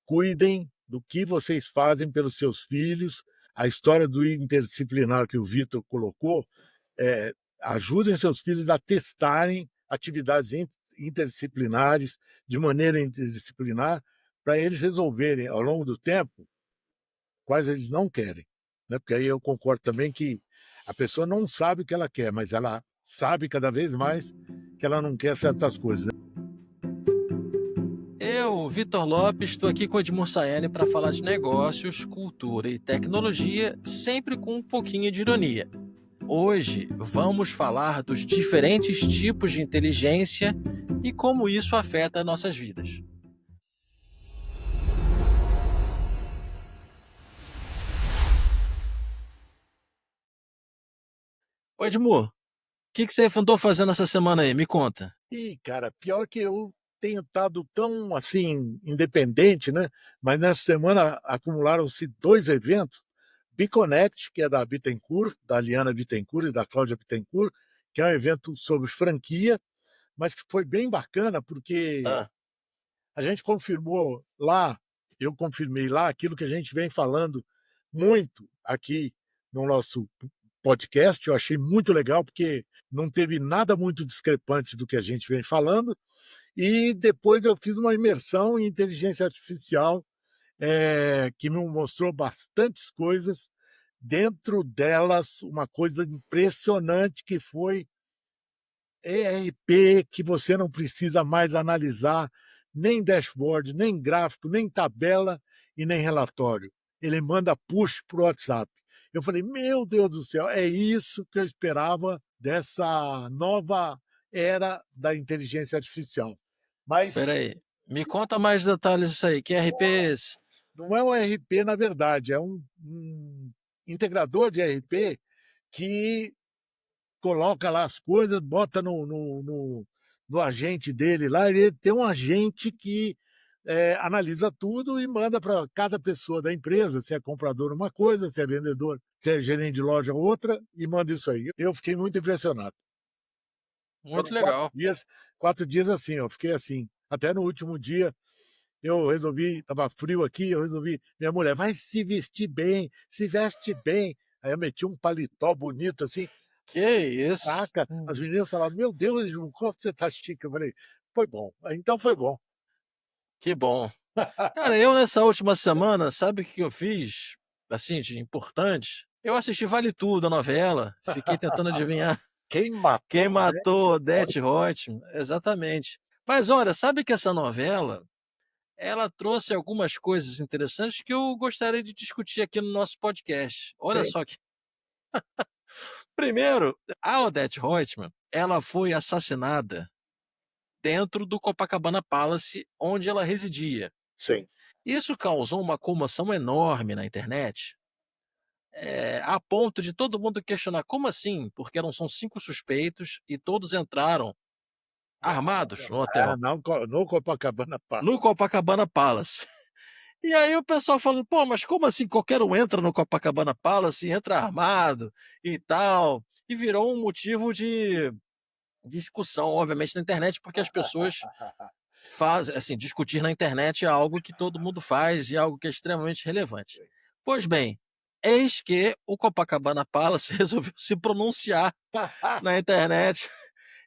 cuidem do que vocês fazem pelos seus filhos. A história do interdisciplinar que o Vitor colocou, ajudem seus filhos a testarem atividades interdisciplinares, de maneira interdisciplinar, para eles resolverem, ao longo do tempo, quais eles não querem, né? Porque aí eu concordo também que a pessoa não sabe o que ela quer, mas ela sabe cada vez mais que ela não quer certas coisas, né? Eu, Vitor Lopes, estou aqui com o Edmur Sayane para falar de negócios, cultura e tecnologia, sempre com um pouquinho de ironia. Hoje vamos falar dos diferentes tipos de inteligência e como isso afeta nossas vidas. Ô Edmur, o que você andou fazendo essa semana aí? Me conta. E, cara, pior que eu tenho estado tão, assim, independente, né? Mas nessa semana acumularam-se 2 eventos. Biconnect, que é da Bittencourt, da Liana Bittencourt e da Cláudia Bittencourt, que é um evento sobre franquia, mas que foi bem bacana, porque Ah, a gente confirmou lá, eu confirmei lá aquilo que a gente vem falando muito aqui no nosso podcast. Eu achei muito legal, porque não teve nada muito discrepante do que a gente vem falando. E depois eu fiz uma imersão em inteligência artificial, que me mostrou bastantes coisas. Dentro delas, uma coisa impressionante que foi ERP, que você não precisa mais analisar nem dashboard, nem gráfico, nem tabela e nem relatório. Ele manda push para o WhatsApp. Eu falei, meu Deus do céu, é isso que eu esperava dessa nova era da inteligência artificial. Mas peraí. Me conta mais detalhes disso aí. Que RP é esse? não é um ERP, na verdade, é um integrador de ERP que coloca lá as coisas, bota no agente dele lá, ele tem um agente que analisa tudo e manda para cada pessoa da empresa, se é comprador uma coisa, se é vendedor, se é gerente de loja outra, e manda isso aí. Eu fiquei muito impressionado. Muito Foram quatro legal. dias, 4 dias assim, eu fiquei assim. Até no último dia, eu resolvi, estava frio aqui, eu resolvi, minha mulher, vai se vestir bem, se veste bem. Aí eu meti um paletó bonito assim. Que isso? Caraca, as meninas falaram: "Meu Deus, Ju, como você tá chique". Eu falei: "Foi bom". Então foi bom. Que bom. Cara, eu nessa última semana, sabe o que eu fiz, assim, de importante? Eu assisti Vale Tudo, a novela, fiquei tentando adivinhar Quem quem matou matou Odete Odete Roitman, exatamente. Mas olha, sabe que essa novela, ela trouxe algumas coisas interessantes que eu gostaria de discutir aqui no nosso podcast. Olha tem. só que, primeiro, a Odete Roitman, ela foi assassinada dentro do Copacabana Palace, onde ela residia. Sim. Isso causou uma comoção enorme na internet, a ponto de todo mundo questionar: "Como assim?" Porque são 5 suspeitos e todos entraram armados no É, hotel, não, no Copacabana no Palace. Copacabana Palace. E aí o pessoal falando: "Pô, mas como assim qualquer um entra no Copacabana Palace, entra armado e tal?" E virou um motivo de discussão, obviamente, na internet, porque as pessoas fazem assim, discutir na internet é algo que todo mundo faz e é algo que é extremamente relevante. Pois bem, eis que o Copacabana Palace resolveu se pronunciar na internet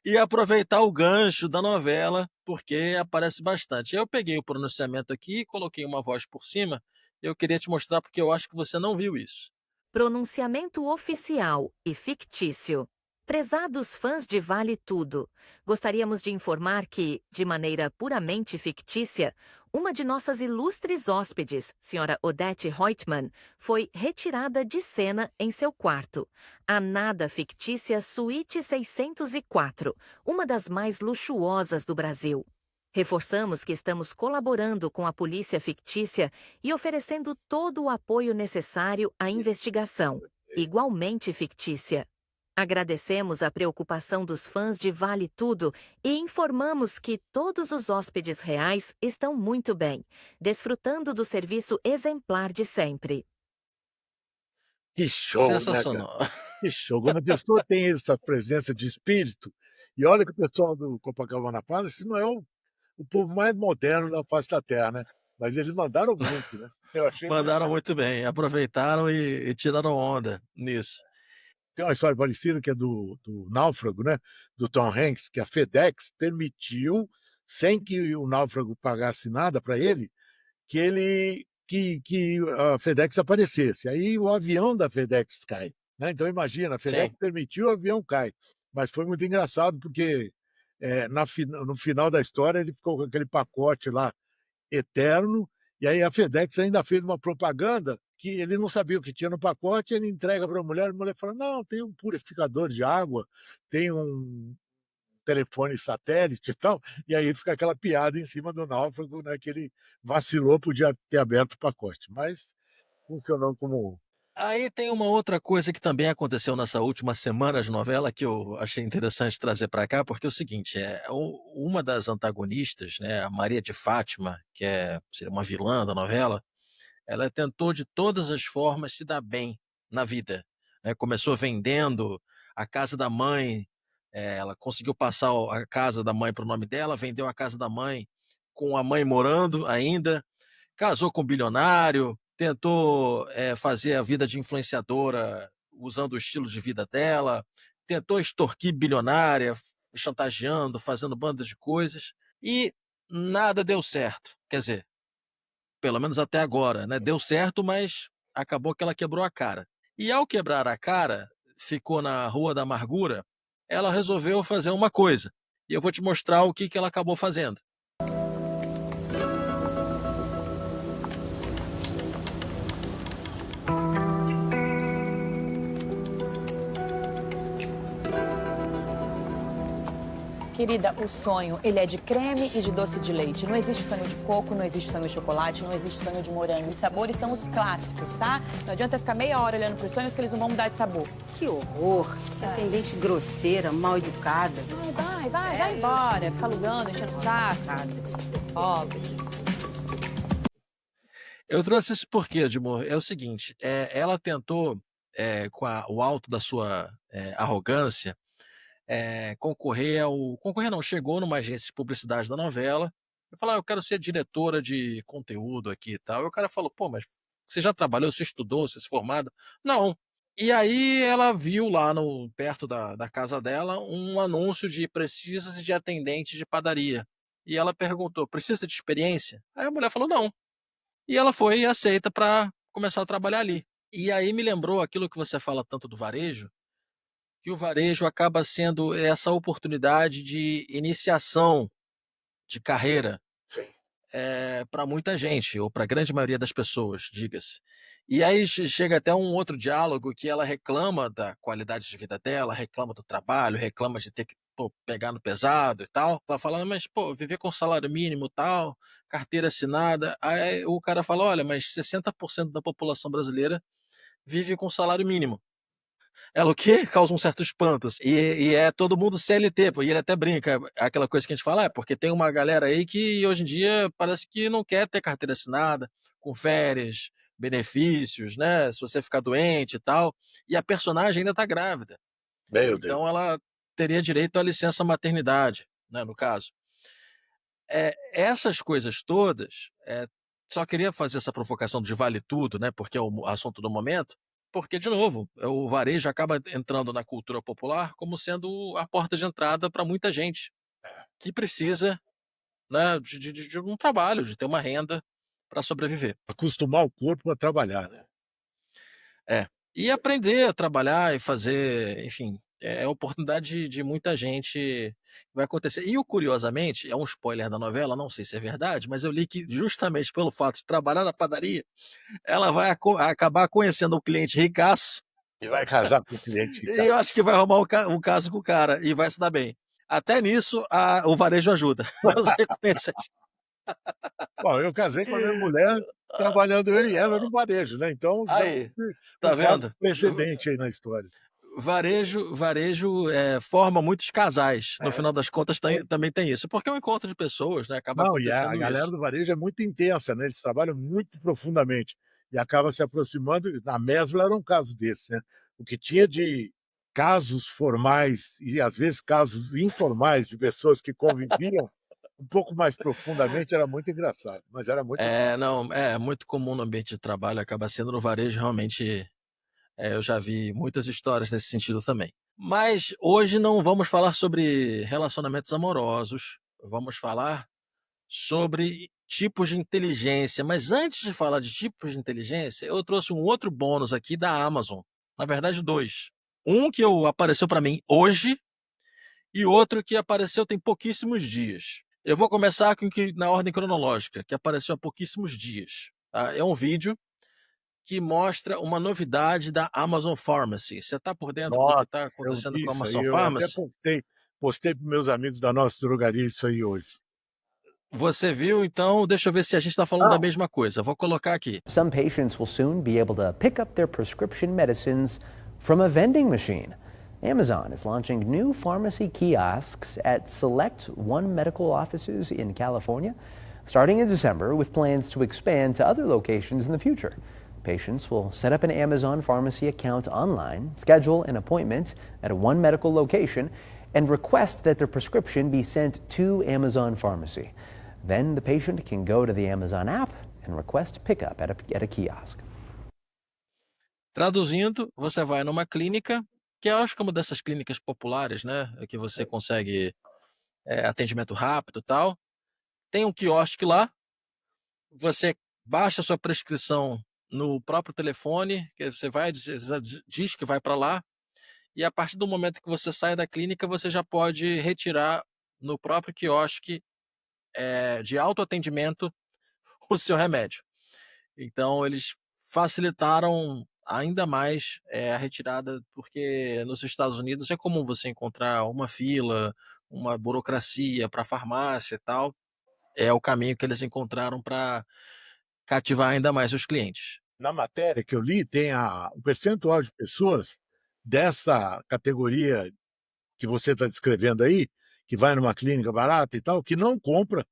e aproveitar o gancho da novela, porque aparece bastante. Eu peguei o pronunciamento aqui e coloquei uma voz por cima, eu queria te mostrar porque eu acho que você não viu isso. Pronunciamento oficial e fictício. Prezados fãs de Vale Tudo, gostaríamos de informar que, de maneira puramente fictícia, uma de nossas ilustres hóspedes, Sra. Odete Roitman, foi retirada de cena em seu quarto, a nada fictícia Suíte 604, uma das mais luxuosas do Brasil. Reforçamos que estamos colaborando com a polícia fictícia e oferecendo todo o apoio necessário à investigação, igualmente fictícia. Agradecemos a preocupação dos fãs de Vale Tudo e informamos que todos os hóspedes reais estão muito bem, desfrutando do serviço exemplar de sempre. Que show, né, cara? Sensacional. Que show. Quando a pessoa tem essa presença de espírito, e olha que o pessoal do Copacabana Palace não é o povo mais moderno da face da terra, né? Mas eles mandaram muito, né? Eu achei Mandaram muito bem, aproveitaram e tiraram onda nisso. Tem uma história parecida que é do Náufrago, né? Do Tom Hanks, que a FedEx permitiu, sem que o náufrago pagasse nada para ele, que a FedEx aparecesse. Aí o avião da FedEx cai, né? Então imagina, a FedEx Sim. permitiu, o avião cai. Mas foi muito engraçado porque no final da história ele ficou com aquele pacote lá eterno, e aí a FedEx ainda fez uma propaganda que ele não sabia o que tinha no pacote, ele entrega para a mulher fala, não, tem um purificador de água, tem um telefone satélite e tal, e aí fica aquela piada em cima do náufrago, né, que ele vacilou, podia ter aberto o pacote, mas funcionou como... Aí tem uma outra coisa que também aconteceu nessa última semana de novela que eu achei interessante trazer para cá, porque é o seguinte, uma das antagonistas, né, a Maria de Fátima, seria uma vilã da novela, ela tentou de todas as formas se dar bem na vida, né, começou vendendo a casa da mãe, ela conseguiu passar a casa da mãe para o nome dela, vendeu a casa da mãe com a mãe morando ainda, casou com um bilionário, tentou, fazer a vida de influenciadora usando o estilo de vida dela, tentou extorquir bilionária, chantageando, fazendo bandas de coisas, e nada deu certo. Quer dizer, pelo menos até agora, né, deu certo, mas acabou que ela quebrou a cara. E ao quebrar a cara, ficou na Rua da Amargura, ela resolveu fazer uma coisa, e eu vou te mostrar o que ela acabou fazendo. Querida, o sonho, ele é de creme e de doce de leite. Não existe sonho de coco, não existe sonho de chocolate, não existe sonho de morango. Os sabores são os clássicos, tá? Não adianta ficar meia hora olhando pros sonhos que eles não vão mudar de sabor. Que horror! Que atendente grosseira, mal educada. Vai embora. Fica alugando, enchendo o saco. Pobre. Eu trouxe isso porque, Edmur, é o seguinte, ela tentou, com o alto da sua arrogância, concorrer não, chegou numa agência de publicidade da novela, e falou, eu quero ser diretora de conteúdo aqui e tal. E o cara falou, pô, mas você já trabalhou, você estudou, você se formada? Não. E aí ela viu lá perto da casa dela um anúncio de precisas de atendente de padaria. E ela perguntou, precisa de experiência? Aí a mulher falou, não. E ela foi aceita para começar a trabalhar ali. E aí me lembrou aquilo que você fala tanto do varejo, que o varejo acaba sendo essa oportunidade de iniciação de carreira Sim. para muita gente, ou para a grande maioria das pessoas, diga-se. E aí chega até um outro diálogo que ela reclama da qualidade de vida dela, reclama do trabalho, reclama de ter que pegar no pesado e tal. Ela fala, mas pô, viver com salário mínimo e tal, carteira assinada. Aí o cara fala, olha, mas 60% da população brasileira vive com salário mínimo. Ela o quê? Causa um certo espanto, assim. E é todo mundo CLT, pô, e ele até brinca, aquela coisa que a gente fala, porque tem uma galera aí que hoje em dia parece que não quer ter carteira assinada, com férias, benefícios, né, se você ficar doente e tal, e a personagem ainda tá grávida. Meu Deus. Então ela teria direito à licença maternidade, né, no caso. Essas coisas todas, só queria fazer essa provocação de vale tudo, né, porque é o assunto do momento, porque, de novo, o varejo acaba entrando na cultura popular como sendo a porta de entrada para muita gente que precisa, né, de um trabalho, de ter uma renda para sobreviver. Acostumar o corpo a trabalhar, né? E aprender a trabalhar e fazer, enfim, é a oportunidade de muita gente que vai acontecer. E curiosamente, é um spoiler da novela, não sei se é verdade, mas eu li que justamente pelo fato de trabalhar na padaria, ela vai acabar conhecendo o cliente ricaço, E vai casar com o cliente. e eu acho que vai arrumar um caso com o cara e vai se dar bem. Até nisso, o varejo ajuda. Você conhece. Bom, eu casei com a minha mulher trabalhando eu e ela no varejo, né? Então já Aí, houve tá um fato vendo? precedente aí na história. Varejo forma muitos casais. No É. final das contas, também tem isso. Porque é um encontro de pessoas, né? Acaba Não, e a acontecendo galera isso. do varejo é muito intensa, né? Eles trabalham muito profundamente e acaba se aproximando. Na Mesbla era um caso desse, né? O que tinha de casos formais e às vezes casos informais de pessoas que conviviam um pouco mais profundamente, era muito engraçado, mas era muito Não, é muito comum no ambiente de trabalho, acaba sendo no varejo realmente, eu já vi muitas histórias nesse sentido também. Mas hoje não vamos falar sobre relacionamentos amorosos, vamos falar sobre tipos de inteligência. Mas antes de falar de tipos de inteligência, eu trouxe um outro bônus aqui da Amazon. Na verdade, 2. Um que apareceu para mim hoje e outro que apareceu tem pouquíssimos dias. Eu vou começar com que na ordem cronológica, que apareceu há pouquíssimos dias. Tá? É um vídeo que mostra uma novidade da Amazon Pharmacy. Você está por dentro do que nossa, está eu acontecendo vi com a isso aí, Amazon eu até Pharmacy? postei para meus amigos da nossa drogaria isso aí hoje. Você viu? Então, deixa eu ver se a gente está falando da mesma coisa. Vou colocar aqui. Some patients will soon be able to pick up their prescription medicines from a vending machine. Amazon is launching new pharmacy kiosks at select One Medical offices in California, starting in December, with plans to expand to other locations in the future. Patients will set up an Amazon pharmacy account online, schedule an appointment at a One Medical location, and request that their prescription be sent to Amazon Pharmacy. Then the patient can go to the Amazon app and request pickup at a kiosk. Traduzindo, você vai numa clínica, que eu acho que é uma dessas clínicas populares, né? Que você consegue atendimento rápido e tal. Tem um quiosque lá, você baixa a sua prescrição no próprio telefone, que você vai, diz que vai para lá, e a partir do momento que você sai da clínica, você já pode retirar no próprio quiosque de autoatendimento o seu remédio. Então, eles facilitaram ainda mais a retirada, porque nos Estados Unidos é comum você encontrar uma fila, uma burocracia para farmácia e tal. É o caminho que eles encontraram para cativar ainda mais os clientes. Na matéria que eu li, tem o percentual de pessoas dessa categoria que você está descrevendo aí, que vai numa clínica barata e tal, que não compra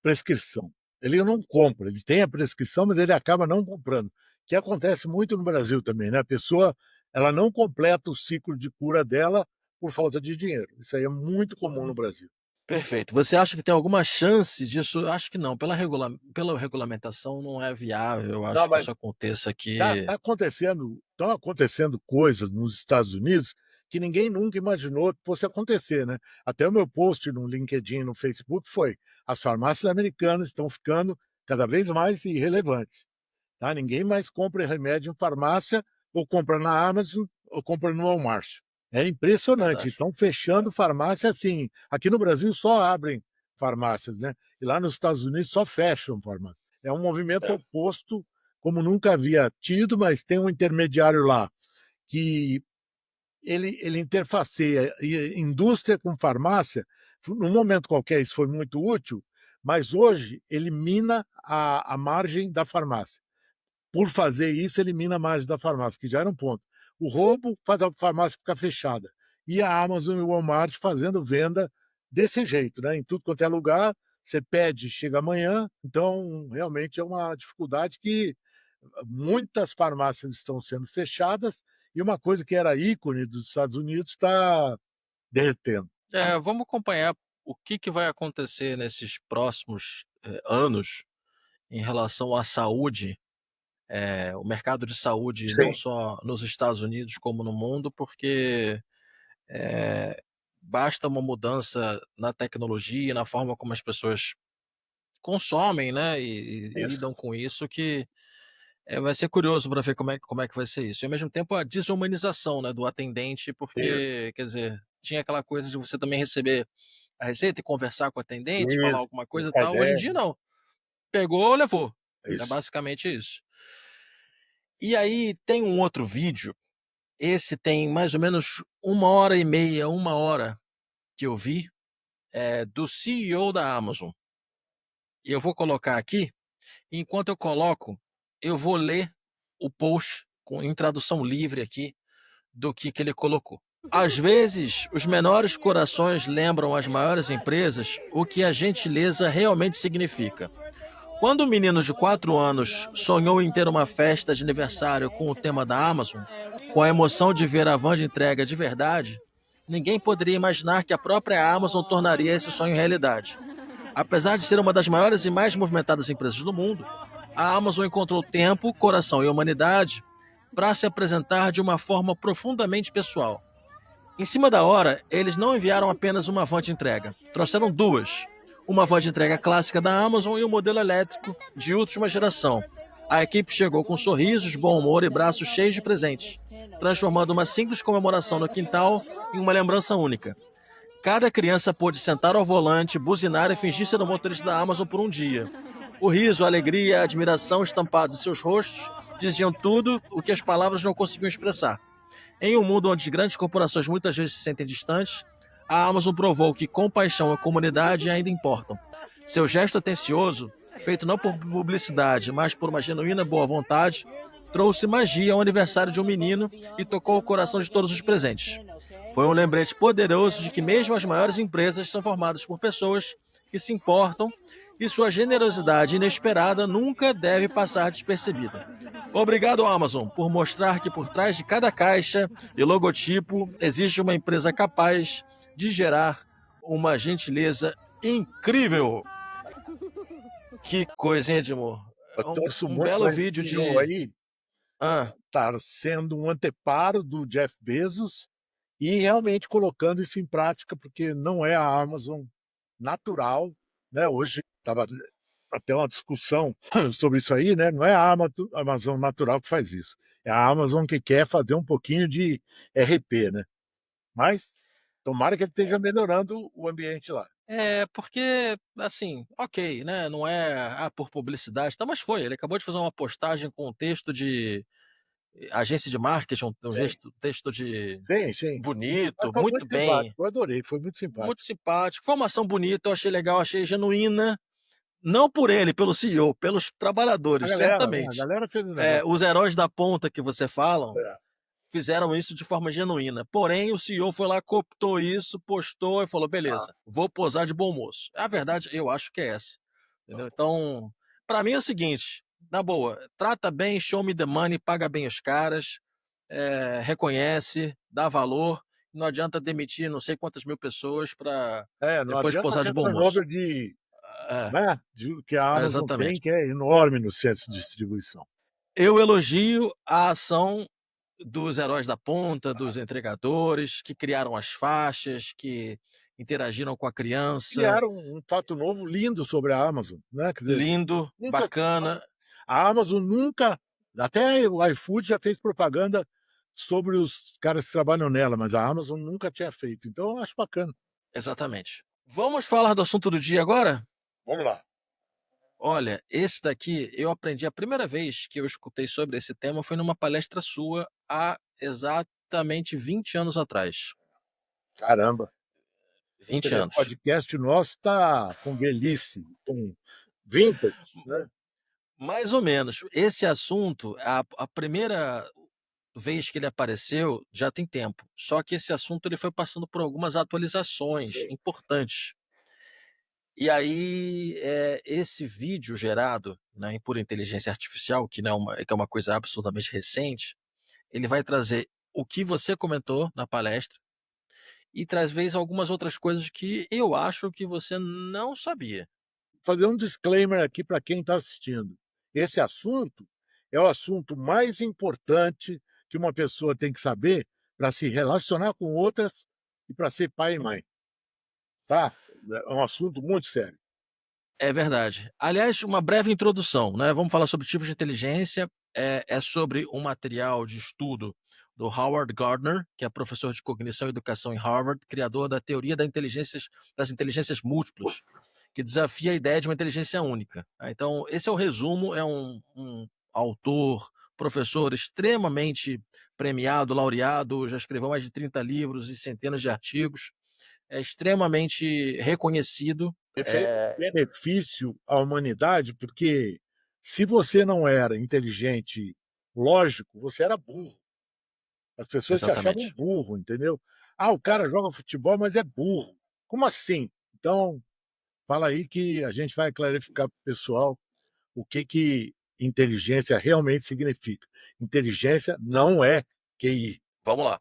prescrição. Ele não compra, ele tem a prescrição, mas ele acaba não comprando, que acontece muito no Brasil também, né? A pessoa, ela não completa o ciclo de cura dela por falta de dinheiro. Isso aí é muito comum no Brasil. Perfeito. Você acha que tem alguma chance disso? Acho que não. Pela regulamentação não é viável. Eu acho Não, que mas isso aconteça aqui. estão acontecendo coisas nos Estados Unidos que ninguém nunca imaginou que fosse acontecer, né? Até o meu post no LinkedIn, no Facebook foi: as farmácias americanas estão ficando cada vez mais irrelevantes, tá? Ninguém mais compra remédio em farmácia, ou compra na Amazon, ou compra no Walmart. É impressionante. Verdade. Estão fechando farmácia assim. Aqui no Brasil só abrem farmácias, né? E lá nos Estados Unidos só fecham farmácias. É um movimento oposto, como nunca havia tido, mas tem um intermediário lá que ele interfaceia indústria com farmácia. Num momento qualquer isso foi muito útil, mas hoje elimina a margem da farmácia. Por fazer isso, elimina a margem da farmácia, que já era um ponto. O roubo faz a farmácia ficar fechada. E a Amazon e o Walmart fazendo venda desse jeito, né? Em tudo quanto é lugar, você pede, chega amanhã. Então, realmente é uma dificuldade que muitas farmácias estão sendo fechadas, e uma coisa que era ícone dos Estados Unidos está derretendo. Vamos acompanhar o que vai acontecer nesses próximos anos em relação à saúde, o mercado de saúde, não só nos Estados Unidos como no mundo, porque basta uma mudança na tecnologia, na forma como as pessoas consomem, né, e lidam com isso, que vai ser curioso para ver como é que vai ser isso. E ao mesmo tempo a desumanização, né, do atendente, porque, quer dizer, tinha aquela coisa de você também receber a receita e conversar com o atendente, falar alguma coisa e tal. Hoje em dia não. Pegou, levou. É basicamente isso. E aí tem um outro vídeo, esse tem mais ou menos 1h30, 1 hora que eu vi, do CEO da Amazon. E eu vou colocar aqui, e enquanto eu coloco, eu vou ler o post em tradução livre aqui do que ele colocou. Às vezes, os menores corações lembram às maiores empresas o que a gentileza realmente significa. Quando o menino de 4 anos sonhou em ter uma festa de aniversário com o tema da Amazon, com a emoção de ver a van de entrega de verdade, ninguém poderia imaginar que a própria Amazon tornaria esse sonho realidade. Apesar de ser uma das maiores e mais movimentadas empresas do mundo, a Amazon encontrou tempo, coração e humanidade para se apresentar de uma forma profundamente pessoal. Em cima da hora, eles não enviaram apenas uma van de entrega, trouxeram duas. Uma van de entrega clássica da Amazon e um modelo elétrico de última geração. A equipe chegou com sorrisos, bom humor e braços cheios de presentes, transformando uma simples comemoração no quintal em uma lembrança única. Cada criança pôde sentar ao volante, buzinar e fingir ser o motorista da Amazon por um dia. O riso, a alegria e a admiração estampados em seus rostos diziam tudo o que as palavras não conseguiam expressar. Em um mundo onde as grandes corporações muitas vezes se sentem distantes, a Amazon provou que compaixão e comunidade ainda importam. Seu gesto atencioso, feito não por publicidade, mas por uma genuína boa vontade, trouxe magia ao aniversário de um menino e tocou o coração de todos os presentes. Foi um lembrete poderoso de que mesmo as maiores empresas são formadas por pessoas que se importam e sua generosidade inesperada nunca deve passar despercebida. Obrigado, Amazon, por mostrar que por trás de cada caixa e logotipo existe uma empresa capaz de gerar uma gentileza incrível. Que coisa, hein, Edmur? Eu torço Um muito belo para vídeo esse de... CEO aí Ah, estar sendo um anteparo do Jeff Bezos e realmente colocando isso em prática, porque não é a Amazon natural, né? Hoje estava até uma discussão sobre isso aí, né? Não é a Amazon natural que faz isso. É a Amazon que quer fazer um pouquinho de RP, né? Mas tomara que ele esteja melhorando o ambiente lá. porque, assim, ok, né? Não é por publicidade, tá, mas foi. Ele acabou de fazer uma postagem com um texto de agência de marketing, um Sim, texto de sim. bonito, Foi muito muito bem, simpático, eu adorei, foi muito muito simpático. simpático. Foi uma ação bonita, eu achei legal, achei genuína. Não por ele, pelo CEO, pelos trabalhadores, A certamente. galera fez o negócio. Os heróis da ponta que você falam É. fizeram isso de forma genuína. Porém, o CEO foi lá, cooptou isso, postou e falou: beleza, vou posar de bom moço. A verdade, eu acho que é essa. Entendeu? Então, para mim é o seguinte: na boa, trata bem, show me the money, paga bem os caras, reconhece, dá valor. Não adianta demitir não sei quantas mil pessoas para Não depois adianta posar ter de bom moço. turnover de, É, né, que a Amazon tem, exatamente. que é enorme no centro de distribuição. Eu elogio a ação dos heróis da ponta, dos entregadores, que criaram as faixas, que interagiram com a criança. Criaram um fato novo lindo sobre a Amazon, né? Quer dizer, Lindo, nunca, bacana, a Amazon nunca, até o iFood já fez propaganda sobre os caras que trabalham nela, mas a Amazon nunca tinha feito. Então, eu acho bacana. exatamente. Vamos falar do assunto do dia agora? Vamos lá. Olha, esse daqui eu aprendi a primeira vez que eu escutei sobre esse tema foi numa palestra sua há exatamente 20 anos atrás. Caramba. Quer 20 dizer, o anos. podcast nosso está com velhice, com vintage, né? Mais ou menos. Esse assunto, a primeira vez que ele apareceu já tem tempo. Só que esse assunto ele foi passando por algumas atualizações Sim. importantes. E aí, esse vídeo gerado, né, por inteligência artificial, que não é que é uma coisa absolutamente recente, ele vai trazer o que você comentou na palestra e talvez algumas outras coisas que eu acho que você não sabia. Fazer um disclaimer aqui para quem está assistindo. Esse assunto é o assunto mais importante que uma pessoa tem que saber para se relacionar com outras e para ser pai e mãe, tá? É um assunto muito sério. É verdade. Aliás, uma breve introdução, né? Vamos falar sobre tipos de inteligência. É sobre um material de estudo do Howard Gardner, que é professor de cognição e educação em Harvard, criador da teoria das inteligências múltiplas, que desafia a ideia de uma inteligência única. Então, esse é o resumo. É um autor, professor extremamente premiado, laureado, já escreveu mais de 30 livros e centenas de artigos. É extremamente reconhecido. E fez benefício à humanidade, porque se você não era inteligente, lógico, você era burro. As pessoas te achavam Exatamente. burro, entendeu? Ah, o cara joga futebol, mas é burro. Como assim? Então, fala aí que a gente vai clarificar para o pessoal o que inteligência realmente significa. Inteligência não é QI. Vamos lá.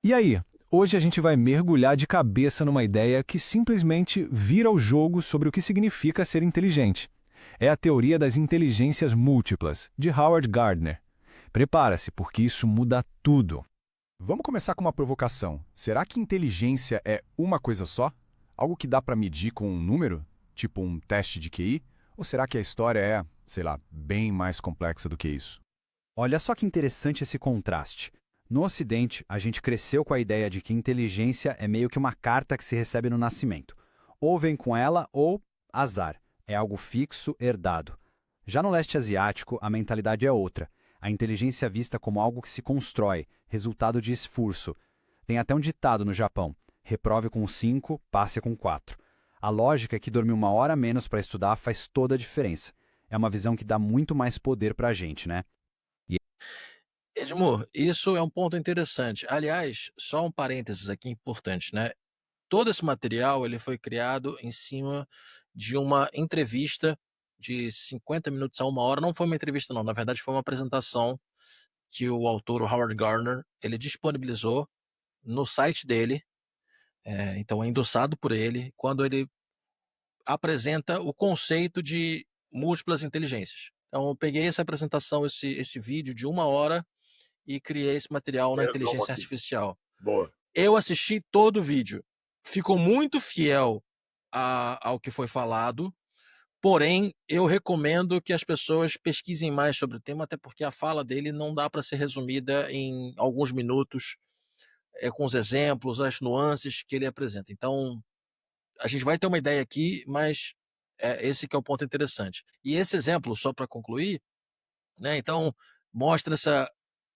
E aí, hoje a gente vai mergulhar de cabeça numa ideia que simplesmente vira o jogo sobre o que significa ser inteligente. É a teoria das inteligências múltiplas, de Howard Gardner. Prepara-se, porque isso muda tudo. Vamos começar com uma provocação. Será que inteligência é uma coisa só? Algo que dá para medir com um número? Tipo um teste de QI? Ou será que a história é, sei lá, bem mais complexa do que isso? Olha só que interessante esse contraste. No Ocidente, a gente cresceu com a ideia de que inteligência é meio que uma carta que se recebe no nascimento. Ou vem com ela, ou azar. É algo fixo, herdado. Já no leste asiático, a mentalidade é outra. A inteligência é vista como algo que se constrói, resultado de esforço. Tem até um ditado no Japão: reprove com 5, passe com 4. A lógica é que dormir 1 hora a menos para estudar faz toda a diferença. É uma visão que dá muito mais poder para a gente, né? Edmur, isso é um ponto interessante. Aliás, só um parênteses aqui importante, né? Todo esse material ele foi criado em cima de uma entrevista de 50 minutos a 1 hora. Não foi uma entrevista, não. Na verdade, foi uma apresentação que o autor, o Howard Gardner, ele disponibilizou no site dele. Então, é endossado por ele, quando ele apresenta o conceito de múltiplas inteligências. Então, eu peguei essa apresentação, esse vídeo de 1 hora, e criei esse material na inteligência artificial. Boa. Eu assisti todo o vídeo. Ficou muito fiel ao que foi falado, porém, eu recomendo que as pessoas pesquisem mais sobre o tema, até porque a fala dele não dá para ser resumida em alguns minutos, com os exemplos, as nuances que ele apresenta. Então, a gente vai ter uma ideia aqui, mas esse que é o ponto interessante. E esse exemplo, só para concluir, né, então, mostra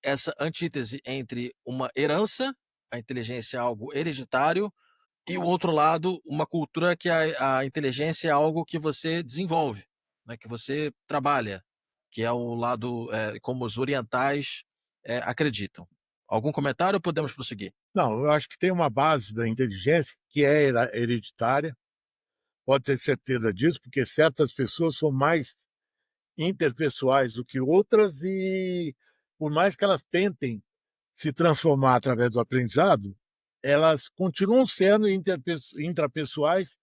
essa antítese entre uma herança, a inteligência é algo hereditário, e o outro lado, uma cultura que a inteligência é algo que você desenvolve, né, que você trabalha, que é o lado como os orientais acreditam. Algum comentário ou podemos prosseguir? Não, eu acho que tem uma base da inteligência que é hereditária, pode ter certeza disso, porque certas pessoas são mais interpessoais do que outras e, por mais que elas tentem se transformar através do aprendizado, elas continuam sendo intrapessoais,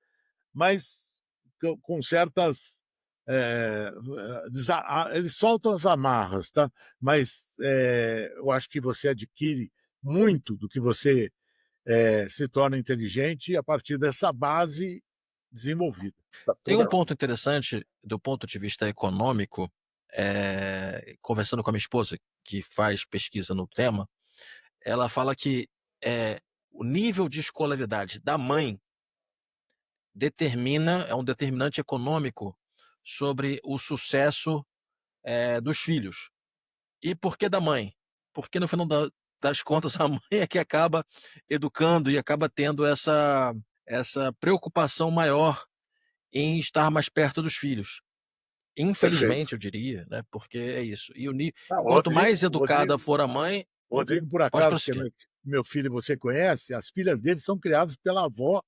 mas com certas... eles soltam as amarras, tá? Mas eu acho que você adquire muito do que você se torna inteligente a partir dessa base desenvolvida. Tem um ponto interessante do ponto de vista econômico, conversando com a minha esposa, que faz pesquisa no tema, ela fala que o nível de escolaridade da mãe é um determinante econômico sobre o sucesso dos filhos. E por que da mãe? Porque no final das contas a mãe é que acaba educando e acaba tendo essa preocupação maior em estar mais perto dos filhos. Infelizmente, eu diria, né? Porque é isso. E quanto mais educada for a mãe... Rodrigo, por acaso, que meu filho você conhece, as filhas dele são criadas pela avó,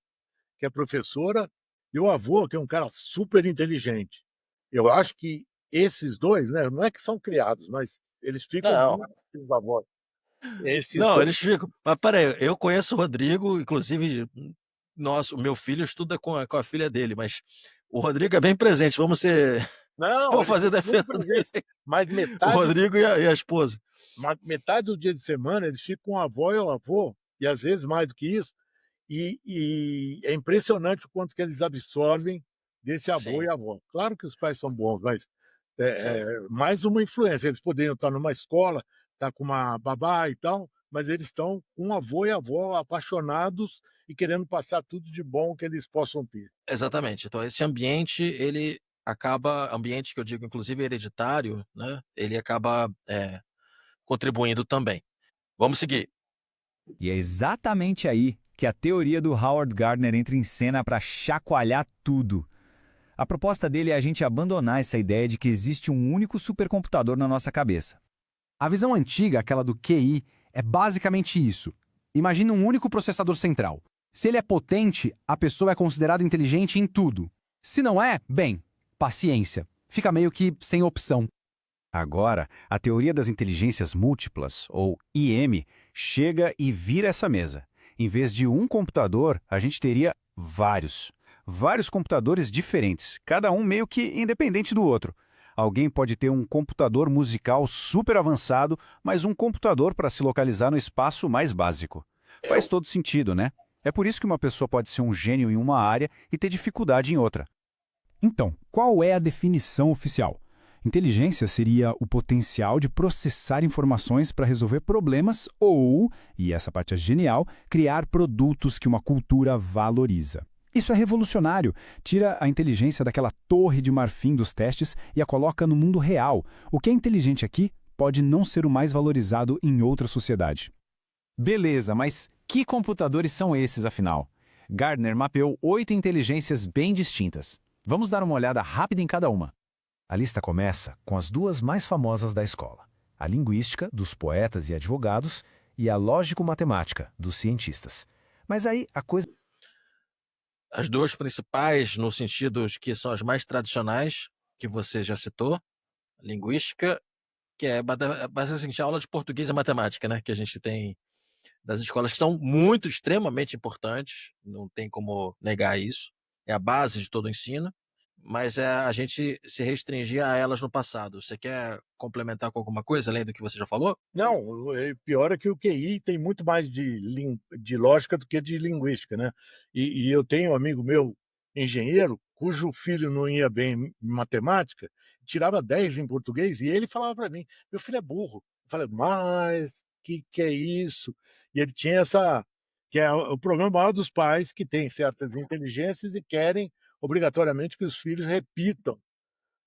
que é professora, e o avô, que é um cara super inteligente. Eu acho que esses dois, né, não é que são criados, mas eles ficam com os avós. Eles ficam. Mas peraí, eu conheço o Rodrigo, inclusive, o meu filho estuda com a filha dele, mas o Rodrigo é bem presente. Vamos ser. Não, vou fazer defesa dele. Mas metade. O Rodrigo e a esposa. Metade do dia de semana eles ficam com a avó e o avô, e às vezes mais do que isso. E é impressionante o quanto que eles absorvem desse avô e avó. Claro que os pais são bons, mas mais uma influência. Eles poderiam estar numa escola, estar com uma babá e tal, mas eles estão com avô e avó apaixonados e querendo passar tudo de bom que eles possam ter. Exatamente. Então, esse ambiente, ele acaba, ambiente que eu digo, inclusive hereditário, né? Ele acaba contribuindo também. Vamos seguir. E é exatamente aí que a teoria do Howard Gardner entra em cena para chacoalhar tudo. A proposta dele é a gente abandonar essa ideia de que existe um único supercomputador na nossa cabeça. A visão antiga, aquela do QI, é basicamente isso. Imagina um único processador central. Se ele é potente, a pessoa é considerada inteligente em tudo. Se não é, bem, paciência. Fica meio que sem opção. Agora, a teoria das inteligências múltiplas, ou IM, chega e vira essa mesa. Em vez de um computador, a gente teria vários. Vários computadores diferentes, cada um meio que independente do outro. Alguém pode ter um computador musical super avançado, mas um computador para se localizar no espaço mais básico. Faz todo sentido, né? É por isso que uma pessoa pode ser um gênio em uma área e ter dificuldade em outra. Então, qual é a definição oficial? Inteligência seria o potencial de processar informações para resolver problemas ou, e essa parte é genial, criar produtos que uma cultura valoriza. Isso é revolucionário. Tira a inteligência daquela torre de marfim dos testes e a coloca no mundo real. O que é inteligente aqui pode não ser o mais valorizado em outra sociedade. Beleza, mas que computadores são esses, afinal? Gardner mapeou 8 inteligências bem distintas. Vamos dar uma olhada rápida em cada uma. A lista começa com as duas mais famosas da escola: a linguística, dos poetas e advogados, e a lógico-matemática, dos cientistas. Mas aí a coisa... As duas principais, no sentido de que são as mais tradicionais, que você já citou, linguística, que é basicamente a aula de português e matemática, né? Que a gente tem das escolas, que são muito, extremamente importantes, não tem como negar isso, é a base de todo o ensino, mas a gente se restringia a elas no passado. Você quer complementar com alguma coisa, além do que você já falou? Não, pior é que o QI tem muito mais de lógica do que de linguística, né? E eu tenho um amigo meu, engenheiro, cujo filho não ia bem em matemática, tirava 10 em português, e ele falava para mim: meu filho é burro. Eu falei: mas que é isso? E ele tinha essa... que é o problema maior dos pais, que têm certas inteligências e querem obrigatoriamente que os filhos repitam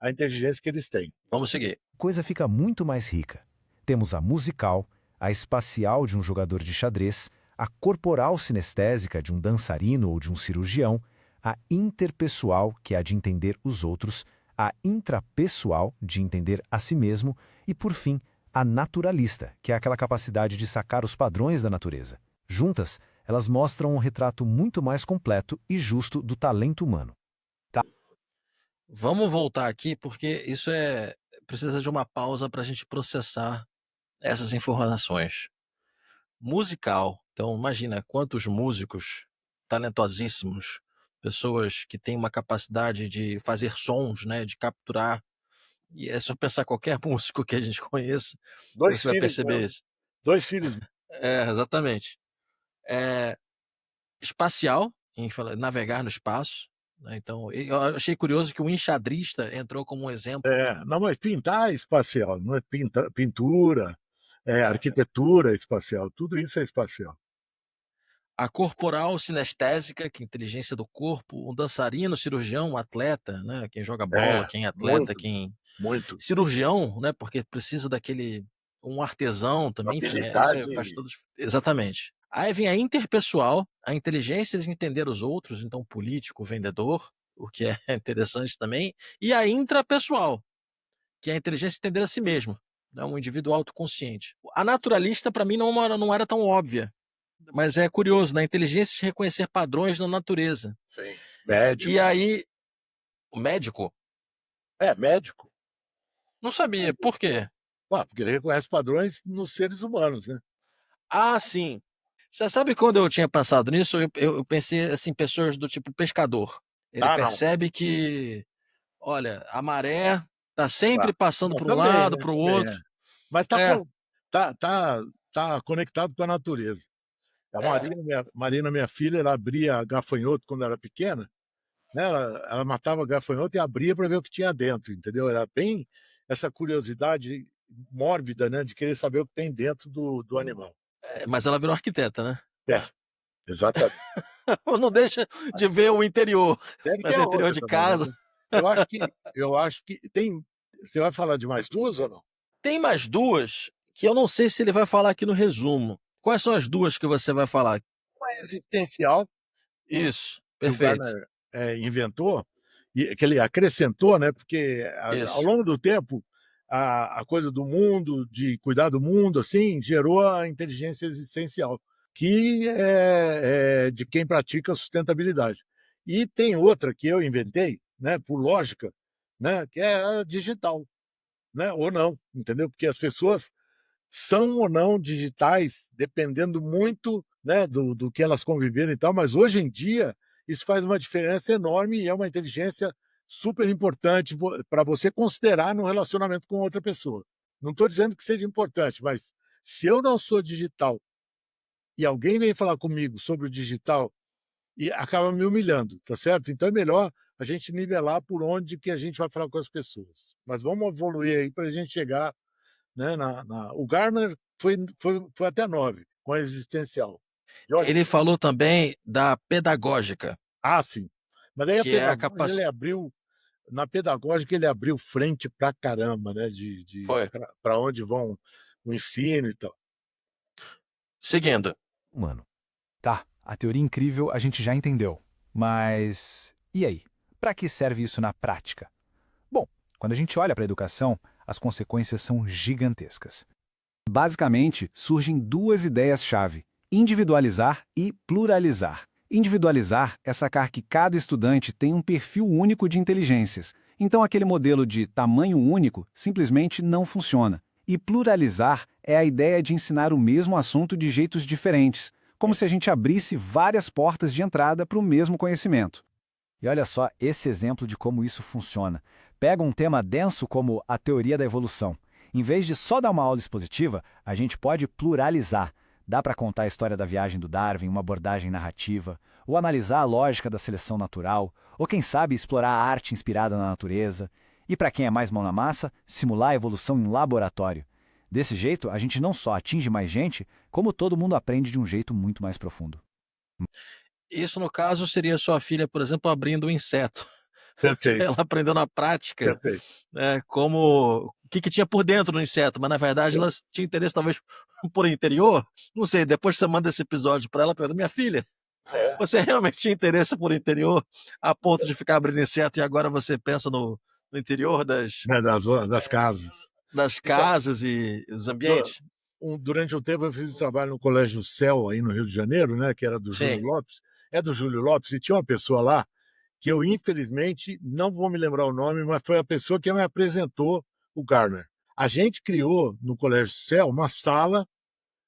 a inteligência que eles têm. Vamos seguir. A coisa fica muito mais rica. Temos a musical, a espacial de um jogador de xadrez, a corporal sinestésica de um dançarino ou de um cirurgião, a interpessoal, que é a de entender os outros, a intrapessoal, de entender a si mesmo, e, por fim, a naturalista, que é aquela capacidade de sacar os padrões da natureza. Juntas, elas mostram um retrato muito mais completo e justo do talento humano. Vamos voltar aqui, porque isso precisa de uma pausa para a gente processar essas informações. Musical. Então, imagina quantos músicos talentosíssimos, pessoas que têm uma capacidade de fazer sons, né, de capturar. E é só pensar qualquer músico que a gente conheça, você vai perceber isso. 2 filhos. Exatamente. Espacial, em navegar no espaço. Então, eu achei curioso que o enxadrista entrou como um exemplo. Não, mas pintar é espacial, não é pintura, arquitetura espacial, tudo isso é espacial. A corporal sinestésica, que é a inteligência do corpo, um dançarino, cirurgião, um atleta, né? Quem joga bola, quem é atleta, muito. Cirurgião, né? Porque precisa um artesão também, enfim, isso faz tudo. Exatamente. Aí vem a interpessoal, a inteligência de entender os outros, então político, vendedor, o que é interessante também, e a intrapessoal, que é a inteligência de entender a si mesmo, né? Um indivíduo autoconsciente. A naturalista, para mim, não era tão óbvia, mas é curioso, na inteligência de reconhecer padrões na natureza. Sim. Médico. E aí, o médico? Médico. Não sabia, por quê? Porque ele reconhece padrões nos seres humanos, né? Ah, sim. Você sabe, quando eu tinha pensado nisso, eu pensei assim, pessoas do tipo pescador. Ele percebe que, olha, a maré tá sempre passando para um lado, para o outro. Mas tá conectado com a natureza. A Marina, minha filha, ela abria gafanhoto quando era pequena, né? Ela matava gafanhoto e abria para ver o que tinha dentro, entendeu? Era bem essa curiosidade mórbida, né, de querer saber o que tem dentro do animal. Mas ela virou arquiteta, né? Exatamente. Não deixa de ver o interior, mas o interior de casa. Eu acho que tem... Você vai falar de mais duas ou não? Tem mais duas que eu não sei se ele vai falar aqui no resumo. Quais são as duas que você vai falar? Uma existencial. Isso, perfeito. Que o Gardner inventou, e que ele acrescentou, né? Porque ao longo do tempo, a coisa do mundo, de cuidar do mundo, assim, gerou a inteligência existencial, que é de quem pratica a sustentabilidade. E tem outra que eu inventei, né, por lógica, né, que é a digital, né, ou não, entendeu? Porque as pessoas são ou não digitais, dependendo muito, né, do que elas conviveram e tal, mas hoje em dia isso faz uma diferença enorme e é uma inteligência super importante para você considerar no relacionamento com outra pessoa. Não estou dizendo que seja importante, mas se eu não sou digital e alguém vem falar comigo sobre o digital e acaba me humilhando, tá certo? Então é melhor a gente nivelar por onde que a gente vai falar com as pessoas. Mas vamos evoluir aí para a gente chegar, né, o Gartner foi até 9, com a existencial. Ele falou também da pedagógica. Ah, sim. Mas aí a Que é a pedagógica, ele abriu, na pedagógica ele abriu frente pra caramba, né, Foi. para onde vão o ensino e tal. Seguindo. Humano. Tá, a teoria incrível a gente já entendeu. Mas e aí? Para que serve isso na prática? Bom, quando a gente olha para a educação, as consequências são gigantescas. Basicamente, surgem duas ideias-chave: individualizar e pluralizar. Individualizar é sacar que cada estudante tem um perfil único de inteligências, então aquele modelo de tamanho único simplesmente não funciona. E pluralizar é a ideia de ensinar o mesmo assunto de jeitos diferentes, como se a gente abrisse várias portas de entrada para o mesmo conhecimento. E olha só esse exemplo de como isso funciona. Pega um tema denso como a teoria da evolução. Em vez de só dar uma aula expositiva, a gente pode pluralizar. Dá para contar a história da viagem do Darwin, uma abordagem narrativa, ou analisar a lógica da seleção natural, ou quem sabe explorar a arte inspirada na natureza. E para quem é mais mão na massa, simular a evolução em laboratório. Desse jeito, a gente não só atinge mais gente, como todo mundo aprende de um jeito muito mais profundo. Isso, no caso, seria sua filha, por exemplo, abrindo um inseto. Perfeito. Ela aprendeu na prática, como o que tinha por dentro do inseto, mas na verdade ela tinha interesse talvez por interior. Não sei, depois que você manda esse episódio para ela, pergunta: minha filha, você realmente tinha interesse por interior a ponto de ficar abrindo inseto e agora você pensa no interior das casas. Das casas e os ambientes? Durante um tempo eu fiz trabalho no Colégio Céu, aí no Rio de Janeiro, né, que era do Júlio Lopes. É do Júlio Lopes, e tinha uma pessoa lá que eu, infelizmente, não vou me lembrar o nome, mas foi a pessoa que me apresentou o Gartner. A gente criou, no Colégio Céu, uma sala